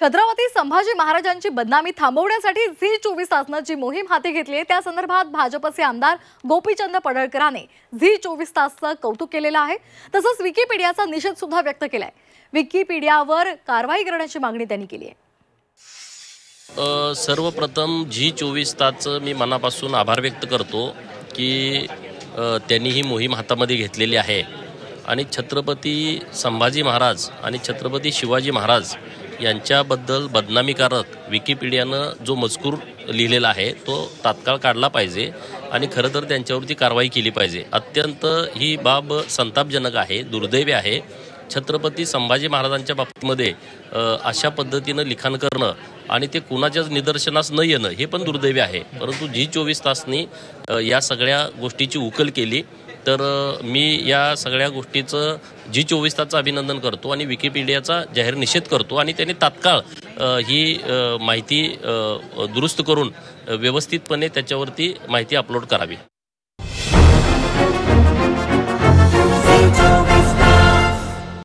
छत्रपती संभाजी महाराजांची बदनामी थांबवण्यासाठी झी 24 तासनं जी मोहीम हाती घेतली आहे त्या संदर्भात भाजपचे आमदार गोपीचंद पडळकरांनी झी 24 तासचं कौतुक केलेलं आहे। तसंच विकिपीडियाचा निषेध सुद्धा व्यक्त केलाय। विकिपीडियावर कारवाई करण्याची मागणी त्यांनी केली आहे। सर्वप्रथम झी 24 तासचं मी मनापासून आभार व्यक्त करतो की त्यांनी ही मोहीम हातामध्ये घेतलेली आहे आणि छत्रपती संभाजी महाराज आणि छत्रपती शिवाजी महाराज यांच्याबद्दल बदनामीकारक विकिपीडियानं जो मजकूर लिहिलेला आहे तो तात्काळ काढला पाहिजे आणि खरं तर त्यांच्यावरती कारवाई केली पाहिजे। अत्यंत ही बाब संतापजनक आहे, दुर्दैवी आहे। छत्रपती संभाजी महाराजांच्या बाबतीमध्ये अशा पद्धतीनं लिखाण करणं आणि ते कुणाच्याच निदर्शनास न येणं हे पण दुर्दैवी आहे। परंतु झी 24 तासनी या सगळ्या गोष्टीची उकल केली। तर मी या सगळ्या गोष्टीचं झी 24 तासचं अभिनंदन करतो आणि विकिपीडियाचा जाहीर निषेध करतो आणि त्यांनी तात्काळ ही माहिती दुरुस्त करून व्यवस्थितपणे त्याच्यावरती माहिती अपलोड करावी।